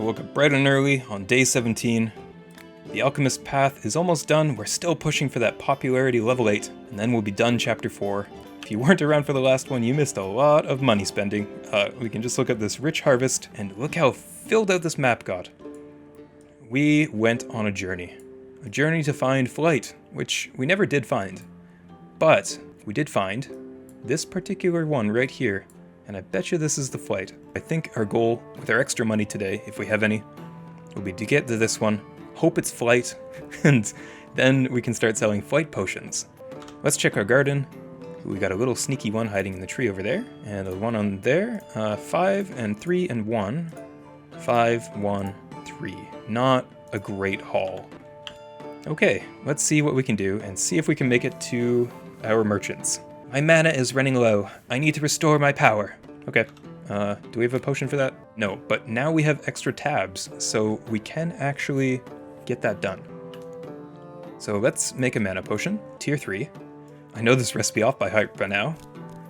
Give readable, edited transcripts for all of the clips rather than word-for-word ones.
I woke up bright and early on day 17. The Alchemist path is almost done. We're still pushing for that popularity level 8, and then we'll be done chapter 4. If you weren't around for the last one, you missed a lot of money spending. We can just look at this rich harvest, and look how filled out this map got. We went on a journey to find Flight, which we never did find. But we did find this particular one right here, and I bet you this is the Flight. I think our goal with our extra money today, if we have any, will be to get to this one, hope it's Flight, and then we can start selling Flight potions. Let's check our garden. We got a little sneaky one hiding in the tree over there, and a one on there. 5 and 3 and 1. 5, 1, 3. Not a great haul. Okay, let's see what we can do and see if we can make it to our merchants. My mana is running low. I need to restore my power. Okay, do we have a potion for that? No, but now we have extra tabs, so we can actually get that done. So let's make a mana potion, tier 3. I know this recipe off by heart by now.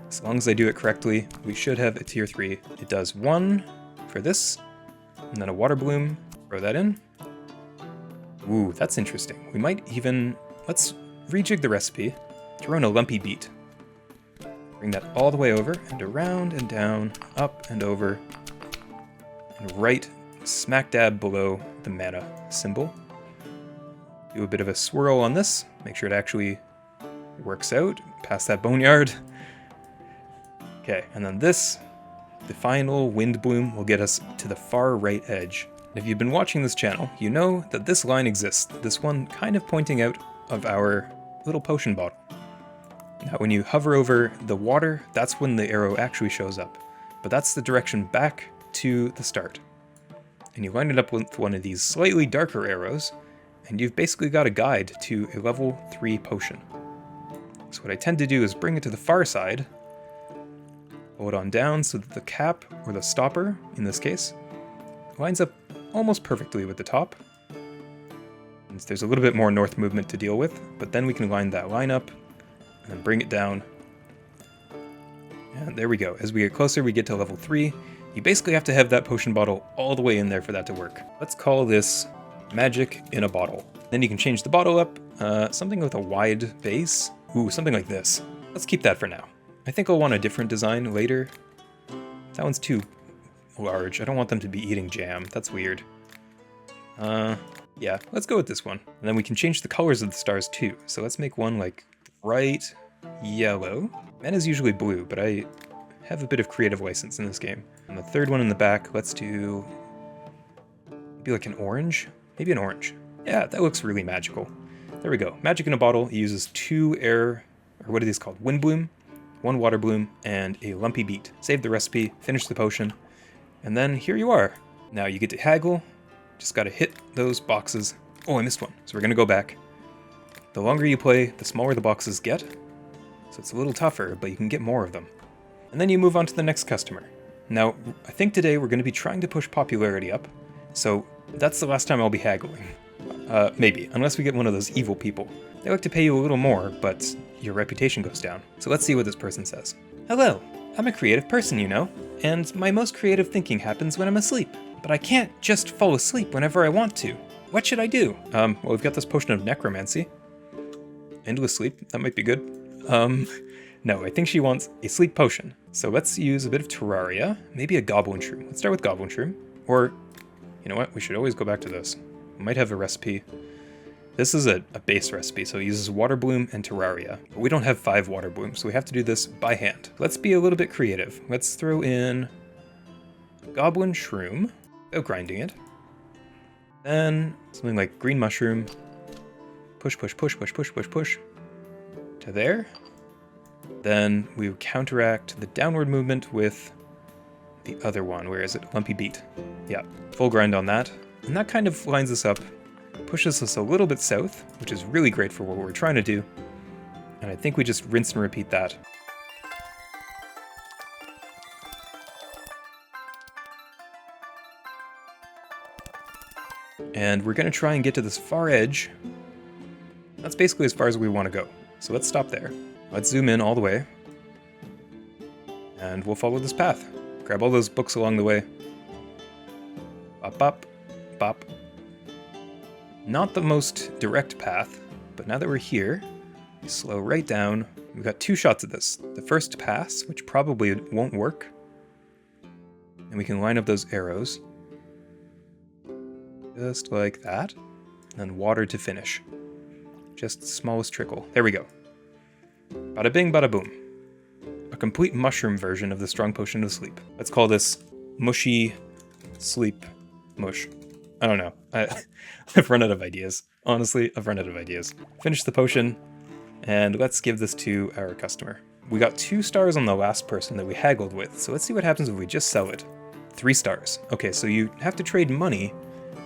As long as I do it correctly, we should have a tier 3. It does 1 for this, and then a water bloom. Throw that in. Ooh, that's interesting. We might even... Let's rejig the recipe. Throw in a lumpy beet. Bring that all the way over, and around and down, up and over, and right smack dab below the mana symbol. Do a bit of a swirl on this. Make sure it actually works out past that boneyard. Okay, and then this, the final wind bloom, will get us to the far right edge. If you've been watching this channel, you know that this line exists, this one kind of pointing out of our little potion bottle. Now when you hover over the water, that's when the arrow actually shows up, but that's the direction back to the start. And you line it up with one of these slightly darker arrows, and you've basically got a guide to a level 3 potion. So what I tend to do is bring it to the far side, pull it on down so that the cap, or the stopper in this case, lines up almost perfectly with the top. And there's a little bit more north movement to deal with, but then we can line that line up, and then bring it down. And there we go. As we get closer, we get to level 3. You basically have to have that potion bottle all the way in there for that to work. Let's call this Magic in a Bottle. Then you can change the bottle up, something with a wide base. Ooh, something like this. Let's keep that for now. I think I'll want a different design later. That one's too large. I don't want them to be eating jam. That's weird. Yeah, let's go with this one. And then we can change the colors of the stars too. So let's make one like bright yellow. Mana's usually blue, but I have a bit of creative license in this game. And the third one in the back, let's do maybe like an orange? Maybe an orange. Yeah, that looks really magical. There we go. Magic in a Bottle. It uses 2 air, or what are these called? Wind bloom, 1 water bloom, and a lumpy beet. Save the recipe, finish the potion, and then here you are. Now you get to haggle. Just gotta hit those boxes. Oh, I missed one. So we're gonna go back. The longer you play, the smaller the boxes get. So it's a little tougher, but you can get more of them. And then you move on to the next customer. Now, I think today we're gonna be trying to push popularity up. So that's the last time I'll be haggling. Maybe, unless we get one of those evil people. They like to pay you a little more, but your reputation goes down. So let's see what this person says. Hello, I'm a creative person, you know, and my most creative thinking happens when I'm asleep. But I can't just fall asleep whenever I want to. What should I do? Well, we've got this potion of necromancy. Endless sleep, that might be good. No, I think she wants a sleep potion. So let's use a bit of Terraria, maybe a Goblin Shroom. Let's start with Goblin Shroom. Or, you know what, we should always go back to this. We might have a recipe. This is a base recipe, so it uses Water Bloom and Terraria. But we don't have 5 Water Blooms, so we have to do this by hand. Let's be a little bit creative. Let's throw in Goblin Shroom, without grinding it. Then something like Green Mushroom. Push, push, push, push, push, push, push. To there. Then we counteract the downward movement with the other one. Where is it? Lumpy Beet. Yeah, full grind on that. And that kind of lines us up, pushes us a little bit south, which is really great for what we're trying to do. And I think we just rinse and repeat that. And we're gonna try and get to this far edge. That's basically as far as we want to go. So let's stop there. Let's zoom in all the way. And we'll follow this path. Grab all those books along the way. Bop, bop, bop. Not the most direct path, but now that we're here, we slow right down. We've got 2 shots at this. The first pass, which probably won't work. And we can line up those arrows. Just like that. And then water to finish. Just the smallest trickle. There we go. Bada bing, bada boom. A complete mushroom version of the strong potion of sleep. Let's call this mushy sleep mush. I don't know. I've run out of ideas. Honestly, I've run out of ideas. Finish the potion, and let's give this to our customer. We got 2 stars on the last person that we haggled with, so let's see what happens if we just sell it. 3 stars. Okay, so you have to trade money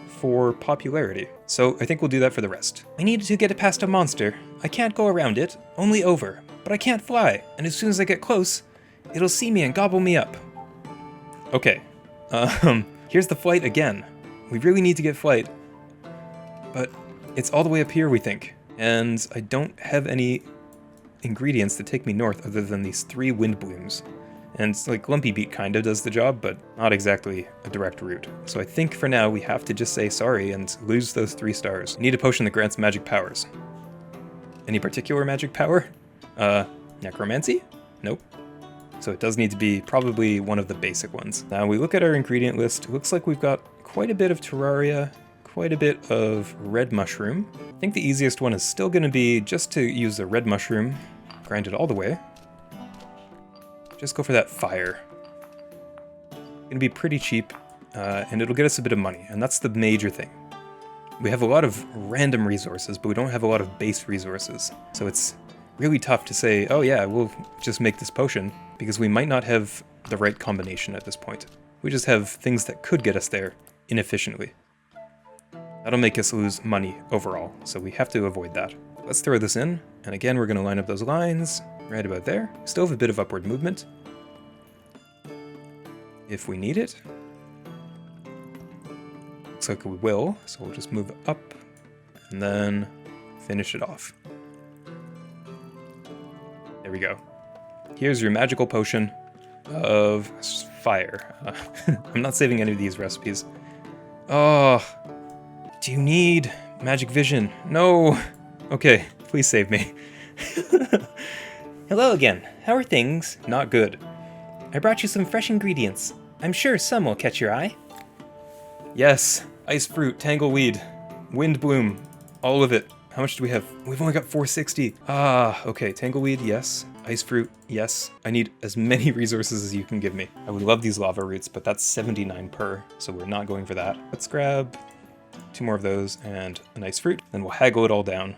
for popularity. So I think we'll do that for the rest. I needed to get past a monster. I can't go around it, only over. But I can't fly, and as soon as I get close, it'll see me and gobble me up. Okay, here's the flight again. We really need to get flight, but it's all the way up here, we think. And I don't have any ingredients to take me north other than these 3 wind blooms. And like Lumpy Beak kind of does the job, but not exactly a direct route. So I think for now we have to just say sorry and lose those 3 stars. We need a potion that grants magic powers. Any particular magic power? Necromancy? Nope. So it does need to be probably one of the basic ones. Now we look at our ingredient list. It looks like we've got quite a bit of Terraria, quite a bit of red mushroom. I think the easiest one is still going to be just to use the red mushroom, grind it all the way. Just go for that fire. It's gonna be pretty cheap, and it'll get us a bit of money, and that's the major thing. We have a lot of random resources, but we don't have a lot of base resources. So it's really tough to say, oh yeah, we'll just make this potion, because we might not have the right combination at this point. We just have things that could get us there inefficiently. That'll make us lose money overall, so we have to avoid that. Let's throw this in, and again we're gonna line up those lines. Right about there. Still have a bit of upward movement. If we need it. Looks like we will, so we'll just move up and then finish it off. There we go. Here's your magical potion of fire. I'm not saving any of these recipes. Oh, do you need magic vision? No. Okay, please save me. Hello again. How are things? Not good. I brought you some fresh ingredients. I'm sure some will catch your eye. Yes. Ice fruit, tangleweed, wind bloom, all of it. How much do we have? We've only got 460. Ah, okay. Tangleweed, yes. Ice fruit, yes. I need as many resources as you can give me. I would love these lava roots, but that's 79 per, so we're not going for that. Let's grab 2 more of those and an ice fruit, then we'll haggle it all down.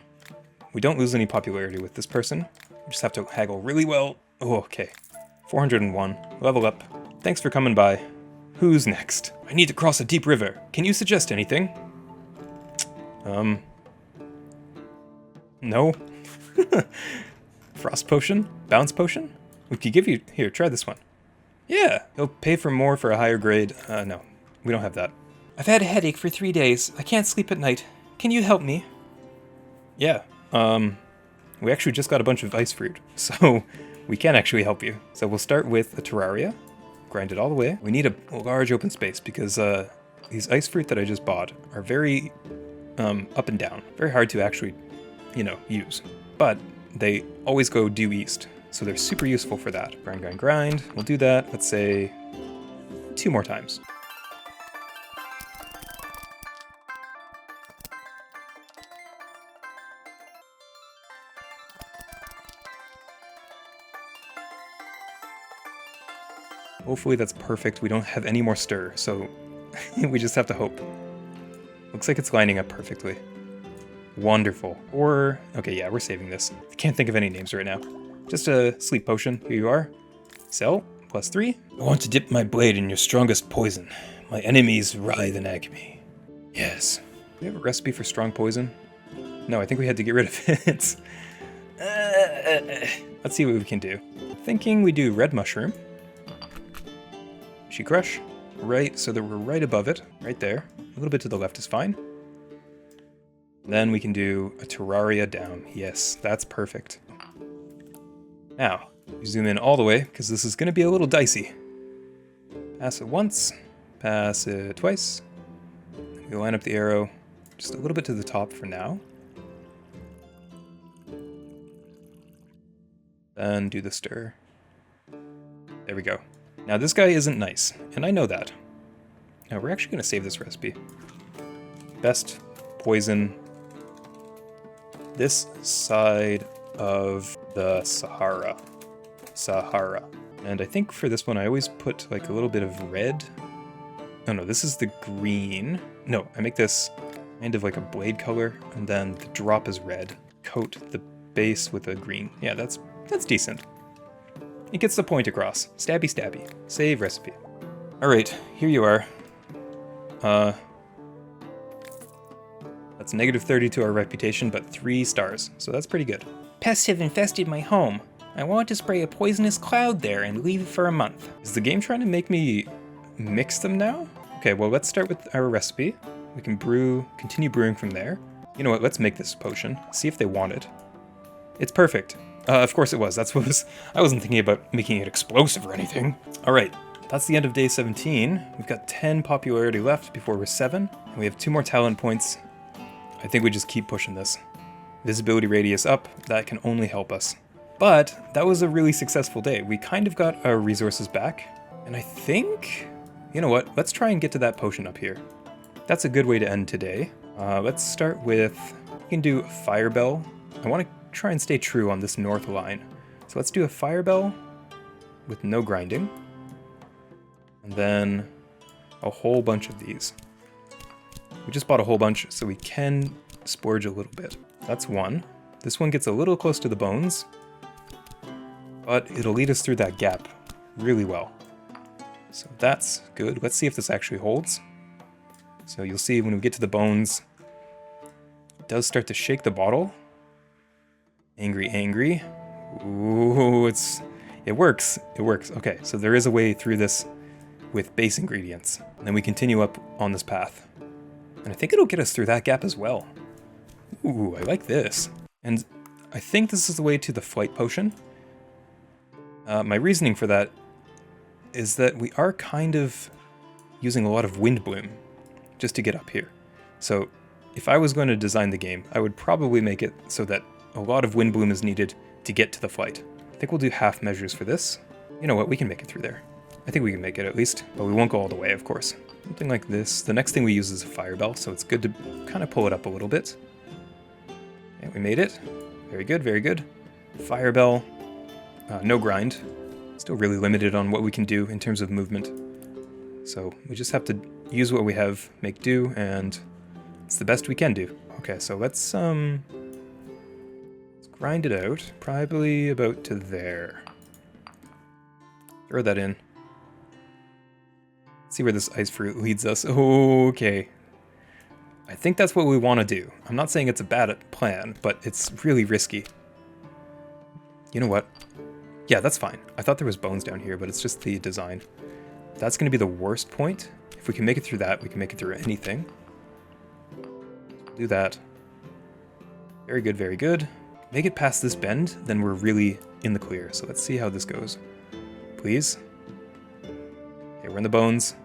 We don't lose any popularity with this person. We just have to haggle really well. Oh, okay. 401. Level up. Thanks for coming by. Who's next? I need to cross a deep river. Can you suggest anything? No. Frost potion? Bounce potion? We could give you... Here, try this one. Yeah. He'll pay for more for a higher grade. No. We don't have that. I've had a headache for 3 days. I can't sleep at night. Can you help me? Yeah. We actually just got a bunch of ice fruit, so we can actually help you. So we'll start with a Terraria, grind it all the way. We need a large open space because these ice fruit that I just bought are very up and down. Very hard to actually, use. But they always go due east, so they're super useful for that. Grind, grind, grind. We'll do that, let's say, 2 more times. Hopefully that's perfect. We don't have any more stir, so we just have to hope. Looks like it's lining up perfectly. Wonderful. Or, okay, yeah, we're saving this. I can't think of any names right now. Just a sleep potion. Here you are. Sell. +3. I want to dip my blade in your strongest poison. My enemies writhe in agony. Yes. Do we have a recipe for strong poison? No, I think we had to get rid of it. Let's see what we can do. Thinking we do red mushroom. Crush, right, so that we're right above it, right there. A little bit to the left is fine. Then we can do a Terraria down. Yes, that's perfect. Now, we zoom in all the way, because this is going to be a little dicey. Pass it once, pass it twice, we line up the arrow just a little bit to the top for now. Then do the stir. There we go. Now this guy isn't nice, and I know that. Now we're actually going to save this recipe. Best poison this side of the Sahara. And I think for this one I always put like a little bit of red. Oh no, this is the green. No, I make this kind of like a blade color, and then the drop is red. Coat the base with a green. Yeah, that's decent. It gets the point across. Stabby stabby. Save recipe. Alright, here you are. That's -30 to our reputation, but 3 stars, so that's pretty good. Pests have infested my home. I want to spray a poisonous cloud there and leave it for a month. Is the game trying to make me mix them now? Okay, well let's start with our recipe. We can continue brewing from there. You know what, let's make this potion. See if they want it. It's perfect. Of course it was. I wasn't thinking about making it explosive or anything. Alright, that's the end of day 17. We've got 10 popularity left before we're 7. And we have 2 more talent points. I think we just keep pushing this. Visibility radius up, that can only help us. But that was a really successful day. We kind of got our resources back. And I think, you know what, let's try and get to that potion up here. That's a good way to end today. Let's start with, we can do a fire bell. I want to try and stay true on this north line. So let's do a fire bell with no grinding. And then a whole bunch of these. We just bought a whole bunch, so we can splurge a little bit. That's one. This one gets a little close to the bones, but it'll lead us through that gap really well. So that's good. Let's see if this actually holds. So you'll see when we get to the bones, it does start to shake the bottle. Angry, angry. Ooh, it works. It works. Okay, so there is a way through this with base ingredients. And then we continue up on this path. And I think it'll get us through that gap as well. Ooh, I like this. And I think this is the way to the flight potion. My reasoning for that is that we are kind of using a lot of wind bloom just to get up here. So if I was going to design the game, I would probably make it so that a lot of wind bloom is needed to get to the flight. I think we'll do half measures for this. You know what, we can make it through there. I think we can make it at least, but we won't go all the way, of course. Something like this. The next thing we use is a fire bell, so it's good to kind of pull it up a little bit. And we made it. Very good, very good. Fire bell. No grind. Still really limited on what we can do in terms of movement. So we just have to use what we have, make do, and it's the best we can do. Okay, so let's grind it out. Probably about to there. Throw that in. See where this ice fruit leads us. Okay. I think that's what we want to do. I'm not saying it's a bad plan, but it's really risky. You know what? Yeah, that's fine. I thought there was bones down here, but it's just the design. That's going to be the worst point. If we can make it through that, we can make it through anything. Do that. Very good, very good. Make it past this bend, then we're really in the clear. So let's see how this goes. Please. Okay, we're in the bones.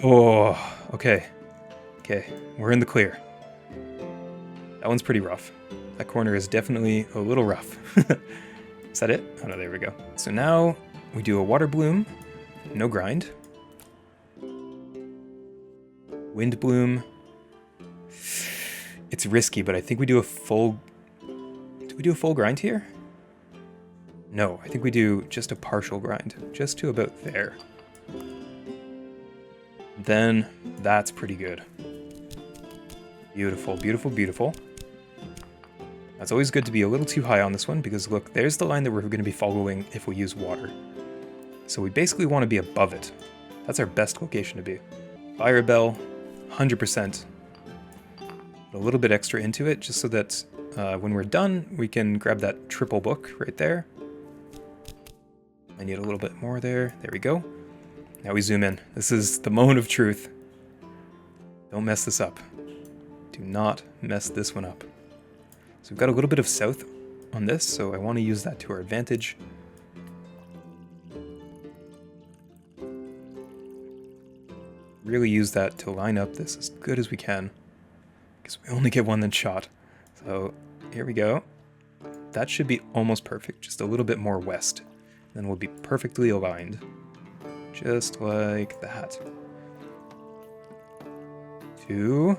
Oh, okay. Okay, we're in the clear. That one's pretty rough. That corner is definitely a little rough. Is that it? Oh no, there we go. So now we do a water bloom, no grind. Wind bloom. It's risky, but I think we do a full... Do we do a full grind here? No, I think we do just a partial grind, just to about there. Then that's pretty good. Beautiful, beautiful, beautiful. It's always good to be a little too high on this one because look, there's the line that we're going to be following if we use water. So we basically want to be above it. That's our best location to be. Fire bell, 100%. A little bit extra into it just so that when we're done, we can grab that triple book right there. I need a little bit more there. There we go. Now we zoom in. This is the moment of truth. Don't mess this up. Do not mess this one up. So we've got a little bit of south on this, so I want to use that to our advantage. Really use that to line up this as good as we can. Because we only get one then shot. So here we go. That should be almost perfect. Just a little bit more west. Then we'll be perfectly aligned. Just like that. 2,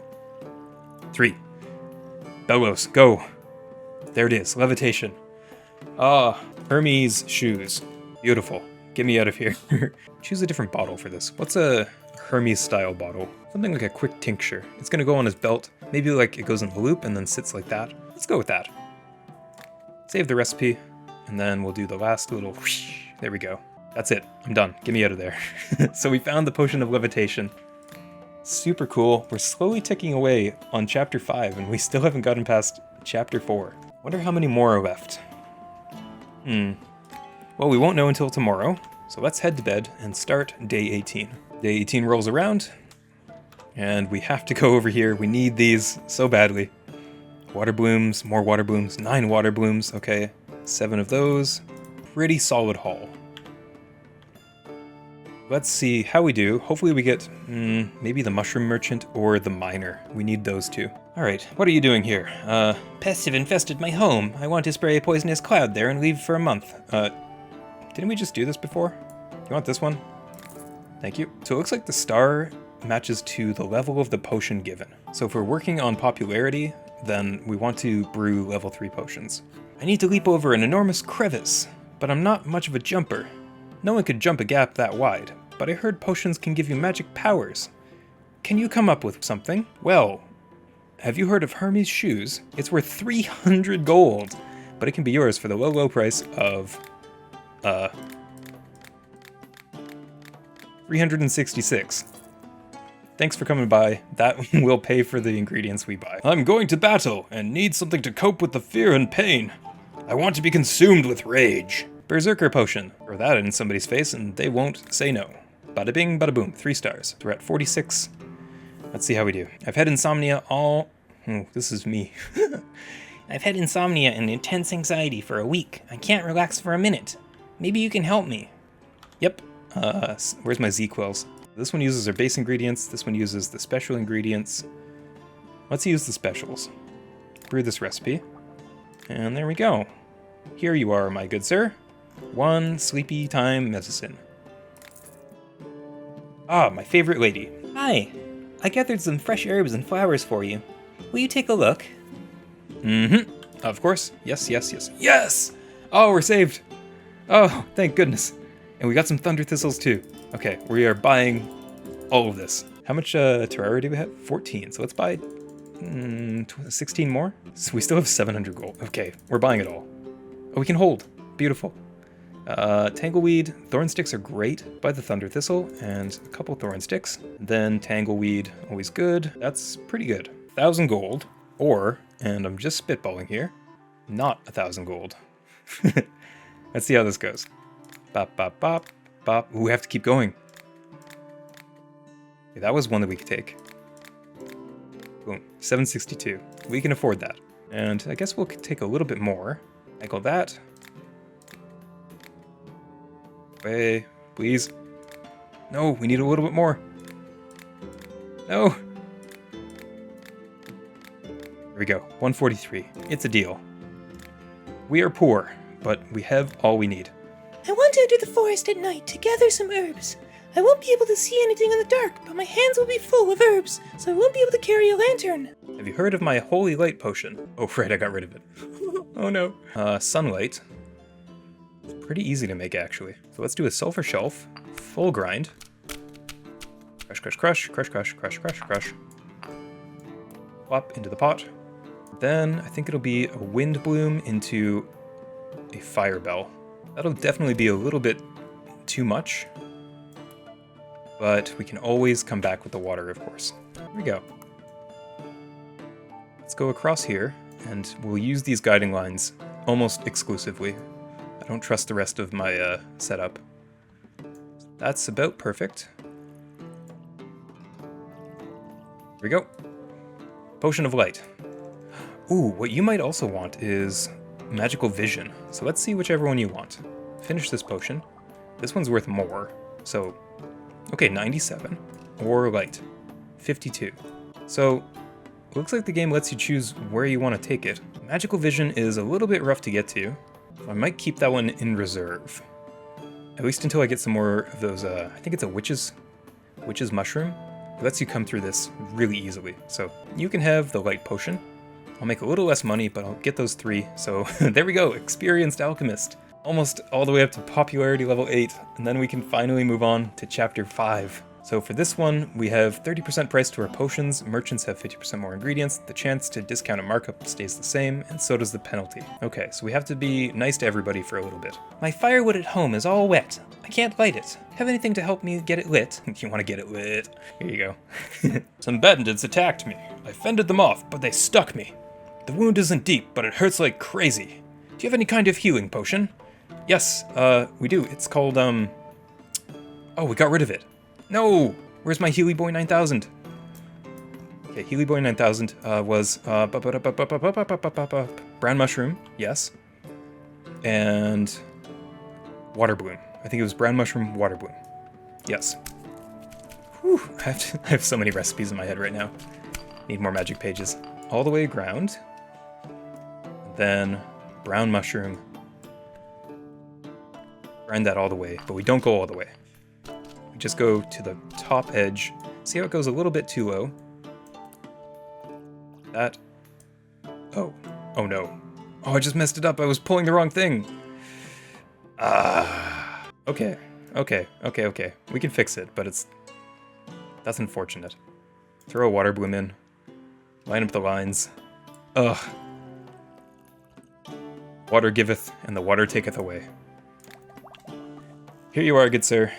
3. Bellows, go. There it is, levitation. Ah, Hermes shoes. Beautiful. Get me out of here. Choose a different bottle for this. What's a Hermes style bottle? Something like a quick tincture. It's gonna go on his belt. Maybe like it goes in a loop and then sits like that. Let's go with that. Save the recipe, and then we'll do the last little whoosh. There we go. That's it. I'm done. Get me out of there. So we found the potion of levitation. Super cool. We're slowly ticking away on chapter 5, and we still haven't gotten past chapter 4. Wonder how many more are left. Well, we won't know until tomorrow, so let's head to bed and start day 18. Day 18 rolls around, and we have to go over here. We need these so badly. Water blooms, more water blooms, 9 water blooms, okay. 7 of those. Pretty solid haul. Let's see how we do. Hopefully we get maybe the mushroom merchant or the miner. We need those two. All right, what are you doing here? Pests have infested my home. I want to spray a poisonous cloud there and leave for a month. Didn't we just do this before? You want this one? Thank you. So it looks like the star matches to the level of the potion given. So if we're working on popularity, then we want to brew level 3 potions. I need to leap over an enormous crevice, but I'm not much of a jumper. No one could jump a gap that wide, but I heard potions can give you magic powers. Can you come up with something? Well, have you heard of Hermes shoes? It's worth 300 gold, but it can be yours for the low, low price of, 366. Thanks for coming by. That will pay for the ingredients we buy. I'm going to battle and need something to cope with the fear and pain. I want to be consumed with rage. Berserker potion. Throw that in somebody's face and they won't say no. Bada bing, bada boom. 3 stars. We're at 46. Let's see how we do. I've had insomnia all... Oh, this is me. I've had insomnia and intense anxiety for a week. I can't relax for a minute. Maybe you can help me. Yep. Where's my Z-Quells? This one uses our base ingredients, this one uses the special ingredients. Let's use the specials. Brew this recipe. And there we go. Here you are, my good sir. 1 sleepy time medicine. Ah, my favorite lady. Hi. I gathered some fresh herbs and flowers for you. Will you take a look? Of course. Yes, yes, yes. Yes! Oh, we're saved. Oh, thank goodness. And we got some thunder thistles too. Okay, we are buying all of this. How much terraria do we have? 14. So let's buy 16 more. So we still have 700 gold. Okay, we're buying it all. Oh, we can hold. Beautiful. Tangleweed, thorn sticks are great. Buy the thunder thistle and a couple thorn sticks. Then tangleweed, always good. That's pretty good. 1,000 gold, or, and I'm just spitballing here, not 1,000 gold. Let's see how this goes. Bop, bop, bop, bop. Ooh, we have to keep going. Okay, that was one that we could take. Boom, 762. We can afford that. And I guess we'll take a little bit more. Echo that. Way, please. No, we need a little bit more. No. There we go, 143. It's a deal. We are poor, but we have all we need. I want to enter the forest at night to gather some herbs. I won't be able to see anything in the dark, but my hands will be full of herbs, so I won't be able to carry a lantern. Have you heard of my holy light potion? Oh, right, I got rid of it. Oh no. Sunlight. It's pretty easy to make, actually. So let's do a sulfur shelf, full grind. Crush, crush, crush, crush, crush, crush, crush, crush. Plop into the pot. Then I think it'll be a wind bloom into a fire bell. That'll definitely be a little bit too much, but we can always come back with the water, of course. Here we go. Let's go across here, and we'll use these guiding lines almost exclusively. I don't trust the rest of my setup. That's about perfect. Here we go. Potion of Light. Ooh, what you might also want is Magical Vision. So let's see whichever one you want. Finish this potion. This one's worth more, so... Okay, 97. or light. 52. So, it looks like the game lets you choose where you want to take it. Magical vision is a little bit rough to get to, so I might keep that one in reserve. At least until I get some more of those, I think it's a witch's mushroom. It lets you come through this really easily. So you can have the light potion. I'll make a little less money, but I'll get those 3. So there we go, experienced alchemist. Almost all the way up to popularity level 8, and then we can finally move on to chapter 5. So for this one, we have 30% price to our potions, merchants have 50% more ingredients, the chance to discount a markup stays the same, and so does the penalty. Okay, so we have to be nice to everybody for a little bit. My firewood at home is all wet. I can't light it. Have anything to help me get it lit? You want to get it lit? Here you go. Some bandits attacked me. I fended them off, but they stuck me. The wound isn't deep, but it hurts like crazy. Do you have any kind of healing potion? Yes, we do. It's called, Oh, we got rid of it. No! Where's my Healy Boy 9000? Okay, Healy Boy 9000 was brown mushroom, yes. And water bloom. I think it was brown mushroom, water bloom. Yes. Whew, I have so many recipes in my head right now. Need more magic pages. All the way ground. Then brown mushroom. Grind that all the way, but we don't go all the way. We just go to the top edge. See how it goes a little bit too low? That. Oh. Oh no. Oh, I just messed it up. I was pulling the wrong thing. Okay. Okay. We can fix it, but that's unfortunate. Throw a water bloom in. Line up the lines. Ugh. Water giveth, and the water taketh away. Here you are, good sir.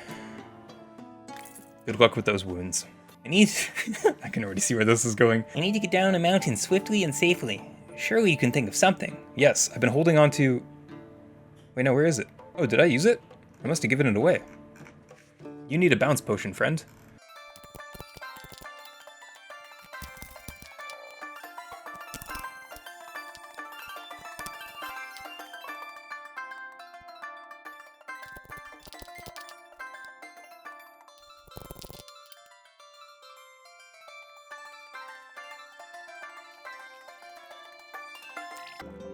Good luck with those wounds. I can already see where this is going. I need to get down a mountain swiftly and safely. Surely you can think of something. Yes, I've been holding on to... Wait, no, where is it? Oh, did I use it? I must have given it away. You need a bounce potion, friend.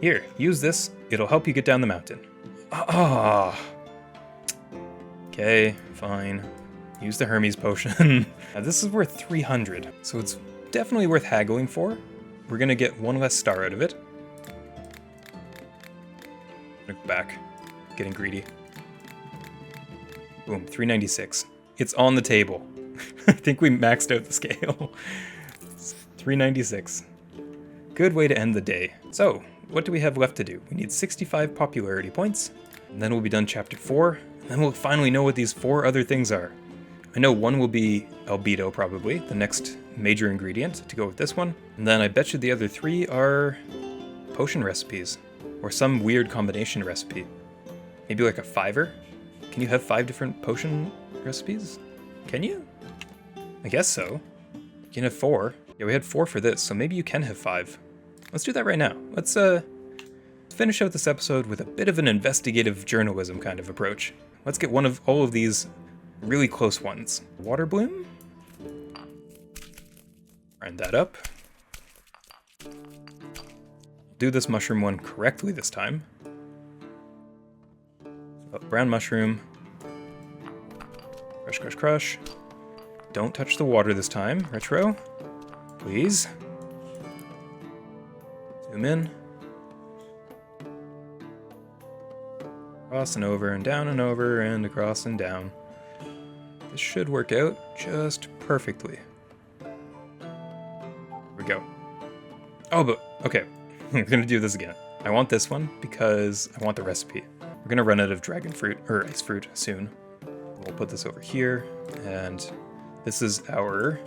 Here, use this. It'll help you get down the mountain. Ah. Okay, fine. Use the Hermes potion. Now, this is worth 300, so it's definitely worth haggling for. We're gonna get 1 less star out of it. Look back. Getting greedy. Boom, 396. It's on the table. I think we maxed out the scale. 396. Good way to end the day. So, what do we have left to do? We need 65 popularity points, and then we'll be done chapter 4, and then we'll finally know what these 4 other things are. I know one will be Albedo, probably, the next major ingredient to go with this one, and then I bet you the other 3 are potion recipes, or some weird combination recipe. Maybe like a 5er? Can you have 5 different potion recipes? Can you? I guess so. You can have 4. Yeah, we had 4 for this, so maybe you can have 5. Let's do that right now. Let's finish out this episode with a bit of an investigative journalism kind of approach. Let's get one of all of these really close ones. Water bloom? Grind that up. Do this mushroom one correctly this time. Brown mushroom. Crush, crush, crush. Don't touch the water this time, Retro. Please. Zoom in. Cross and over and down and over and across and down. This should work out just perfectly. Here we go. Oh, but okay. We're gonna do this again. I want this one because I want the recipe. We're gonna run out of dragon fruit, or ice fruit, soon. We'll put this over here, and this is our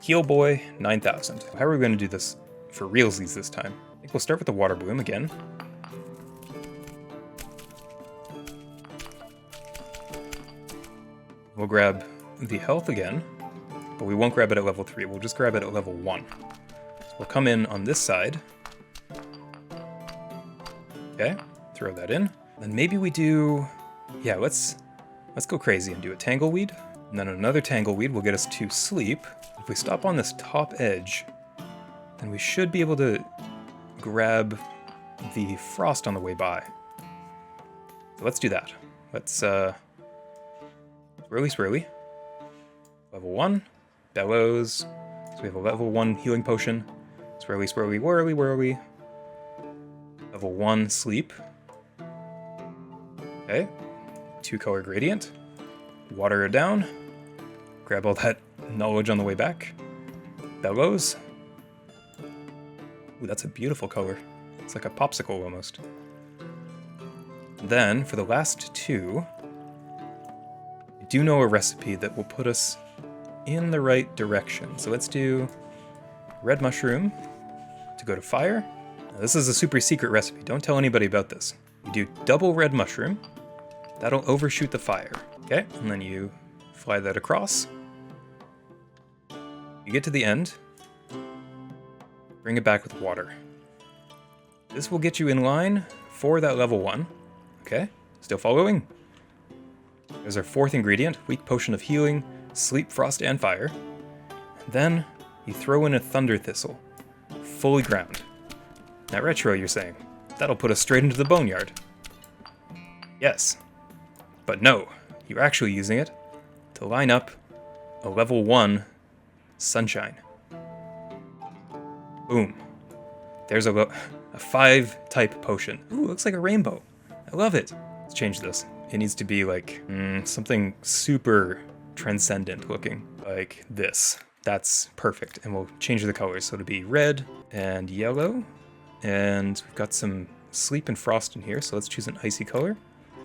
Heal Boy 9000. How are we gonna do this for realsies this time? I think we'll start with the water bloom again. We'll grab the health again, but we won't grab it at level 3. We'll just grab it at level 1. So we'll come in on this side. Okay, throw that in. Then maybe we do... Yeah, let's go crazy and do a tangleweed. And then another Tangleweed will get us to sleep. If we stop on this top edge, then we should be able to grab the frost on the way by. So let's do that. Let's, swirly swirly. Level 1, bellows. So we have a level 1 healing potion. Swirly swirly whirly whirly. Level 1 sleep. Okay. 2-color gradient. Water it down. Grab all that knowledge on the way back. Bellows. Ooh, that's a beautiful color. It's like a popsicle almost. Then, for the last 2, I do know a recipe that will put us in the right direction. So let's do red mushroom to go to fire. Now, this is a super secret recipe. Don't tell anybody about this. You do double red mushroom. That'll overshoot the fire. Okay, and then you fly that across. You get to the end. Bring it back with water. This will get you in line for that level 1. Okay, still following? There's our 4th ingredient, weak potion of healing, sleep, frost, and fire. And then you throw in a thunder thistle, fully ground. Now retro, you're saying, that'll put us straight into the boneyard. Yes, but no, you're actually using it to line up a level 1 sunshine. Boom. There's a 5-type potion. Ooh, looks like a rainbow. I love it. Let's change this. It needs to be like something super transcendent looking, like this. That's perfect. And we'll change the colors. So it'll be red and yellow. And we've got some sleep and frost in here. So let's choose an icy color.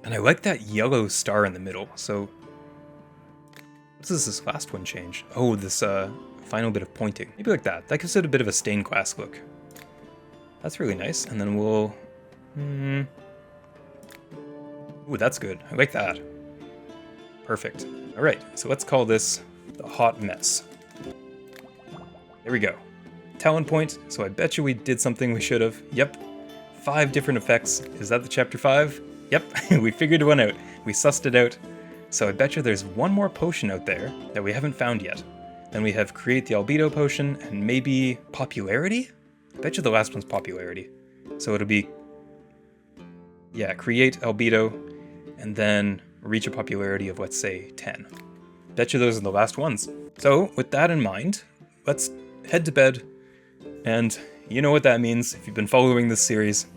And I like that yellow star in the middle. So what does this last one change? Oh, this final bit of pointing. Maybe like that. That gives it a bit of a stained glass look. That's really nice. And then we'll... Ooh, that's good. I like that. Perfect. All right, so let's call this the hot mess. There we go. Talent point. So I bet you we did something we should have. Yep. 5 different effects. Is that the chapter 5? Yep. We figured one out. We sussed it out. So I bet you there's one more potion out there that we haven't found yet. Then we have create the Albedo Potion and maybe popularity? I bet you the last one's popularity. So it'll be, yeah, create Albedo and then reach a popularity of, let's say, 10. Bet you those are the last ones. So with that in mind, let's head to bed. And you know what that means if you've been following this series.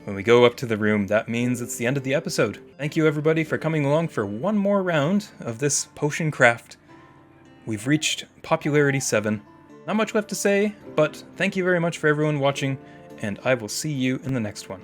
When we go up to the room, that means it's the end of the episode. Thank you everybody for coming along for one more round of this potion craft. We've reached popularity 7. Not much left to say, but thank you very much for everyone watching, and I will see you in the next one.